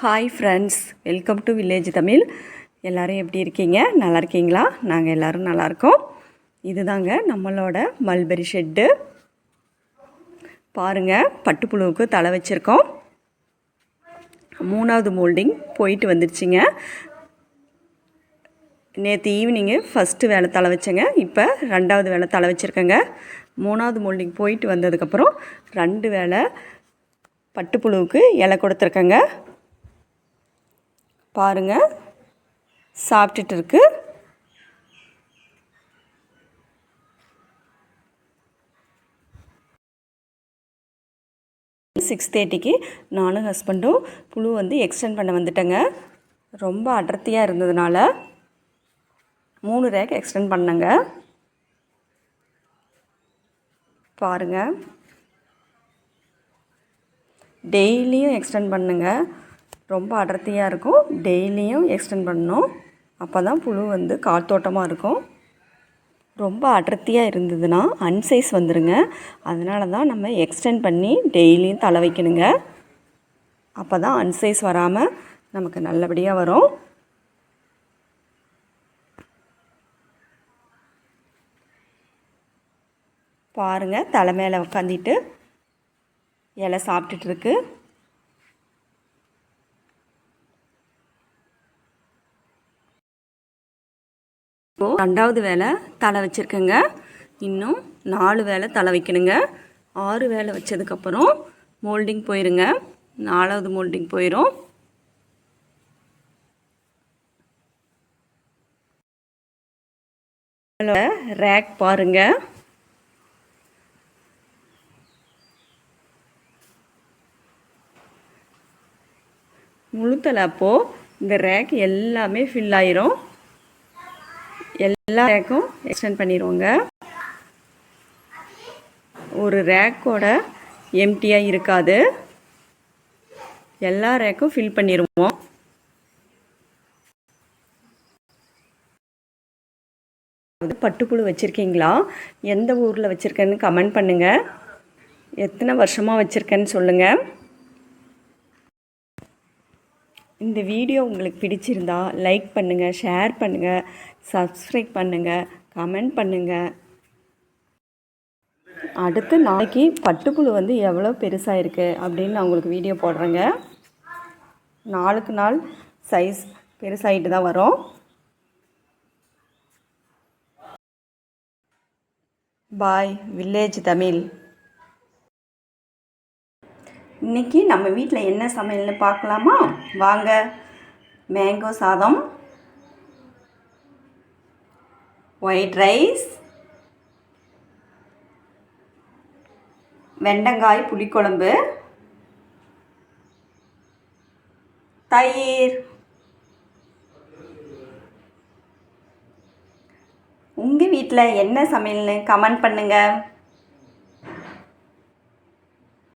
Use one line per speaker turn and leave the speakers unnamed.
Hi friends, welcome to village Tamil. எல்லோரும் எப்படி இருக்கீங்க? நல்லா இருக்கீங்களா? நாங்கள் எல்லோரும் நல்லாயிருக்கோம். இதுதாங்க நம்மளோட மல்பெரி ஷெட்டு. பாருங்கள், பட்டுப்புழுவுக்கு தலை வச்சுருக்கோம். 3வது மோல்டிங் போயிட்டு வந்துடுச்சிங்க. நேற்று ஈவினிங்கு ஃபஸ்ட்டு வேலை தலை வச்சேங்க. இப்போ 2வது வேலை தலை வச்சுருக்கேங்க. 3வது மோல்டிங் போயிட்டு வந்ததுக்கப்புறம் 2 வேலை பட்டுப்புழுவுக்கு இலை கொடுத்துருக்கேங்க. பாருங்கள், சாப்பிட்டுட்டு இருக்கு. சிக்ஸ் 6:30க்கு நானும் ஹஸ்பண்டும் புழு எக்ஸ்டெண்ட் பண்ண வந்துட்டேங்க. ரொம்ப அடர்த்தியாக இருந்ததுனால 3 ரேக் எக்ஸ்டெண்ட் பண்ணேங்க. பாருங்கள், டெய்லியும் எக்ஸ்டெண்ட் பண்ணுங்க. ரொம்ப அடர்த்தியாக இருக்கும். டெய்லியும் எக்ஸ்டெண்ட் பண்ணணும். அப்போ தான் புழு காத்தோட்டமாக இருக்கும். ரொம்ப அடர்த்தியாக இருந்ததுன்னா அன்சைஸ் வந்துடுங்க. அதனால தான் நம்ம எக்ஸ்டெண்ட் பண்ணி டெய்லியும் தலை வைக்கணுங்க. அப்போ தான் அன்சைஸ் வராமல் நமக்கு நல்லபடியாக வரும். பாருங்கள், தலை மேலே உட்காந்துட்டு இலை சாப்பிட்டுட்டுருக்கு. 2வது வேலை தலை வச்சுருக்கேங்க. இன்னும் 4 வேலை தலை வைக்கணுங்க. 6 வேலை வச்சதுக்கப்புறம் மோல்டிங் போயிருங்க. 4வது மோல்டிங் போயிடும். ரேக் பாருங்க. முழுத்தலை அப்போது இந்த ரேக் எல்லாமே ஃபில் ஆயிரும். எல்லா ரேக்கும் எக்ஸ்டெண்ட் பண்ணிடுவோங்க. ஒரு ரேக்கோட எம்டியாக இருக்காது. எல்லா ரேக்கும் ஃபில் பண்ணிடுவோம். பட்டுப்புழு வச்சுருக்கீங்களா? எந்த ஊரில் வச்சுருக்கேன்னு கமெண்ட் பண்ணுங்கள். எத்தனை வருஷமாக வச்சுருக்கேன்னு சொல்லுங்கள். இந்த வீடியோ உங்களுக்கு பிடிச்சிருந்தா லைக் பண்ணுங்கள், ஷேர் பண்ணுங்கள், சப்ஸ்கிரைப் பண்ணுங்கள், கமெண்ட் பண்ணுங்கள். அடுத்து நாளைக்கு பட்டுப்புழு எவ்வளோ பெருசாக இருக்குது அப்படின்னு நான் உங்களுக்கு வீடியோ போடுறேங்க. நாளுக்கு நாள் சைஸ் பெருசாகிட்டு தான் வரும். பாய் வில்லேஜ் தமிழ். இன்றைக்கி நம்ம வீட்டில் என்ன சமையல்னு பார்க்கலாமா? வாங்க. மேங்கோ சாதம், ஒயிட் ரைஸ், வெண்டைக்காய் புளிக்குழம்பு, தயிர். உங்கள் வீட்டில் என்ன சமையல்னு கமெண்ட் பண்ணுங்கள்.